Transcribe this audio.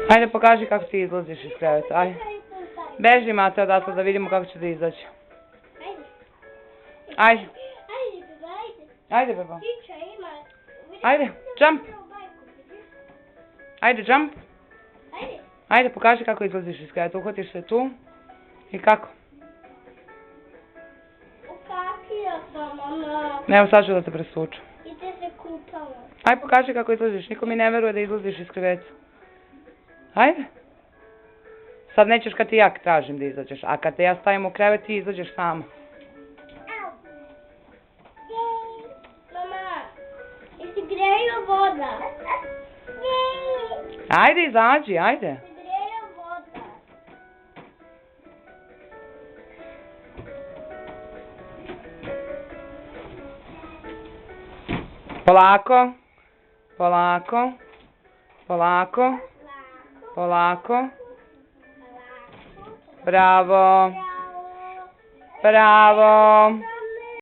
Ajde, pokaži kako ti izlaziš iz kreveta, ajde. Beži, Mate, odatle da vidimo kako će da izaći. Ajde. Ajde, beba. Ajde, jump. Ajde, jump. Ajde, pokaži kako izlaziš iz kreveta. Uhvatiš se tu. I kako? Ukakio sam, mama. Evo, sad ću da te presuču. I te se kupala. Ajde, pokaži kako izlaziš. Niko mi ne veruje da izlaziš iz kreveta. Ajde. Sad nećeš kad ti ja tražim da izađeš. A kad te ja stavim u krevet, ti izađeš sama. Mama, jesi grejo voda? Ajde, izađi, ajde. Grejo voda. Polako. Polako. Polako. Polako. Bravo. Bravo.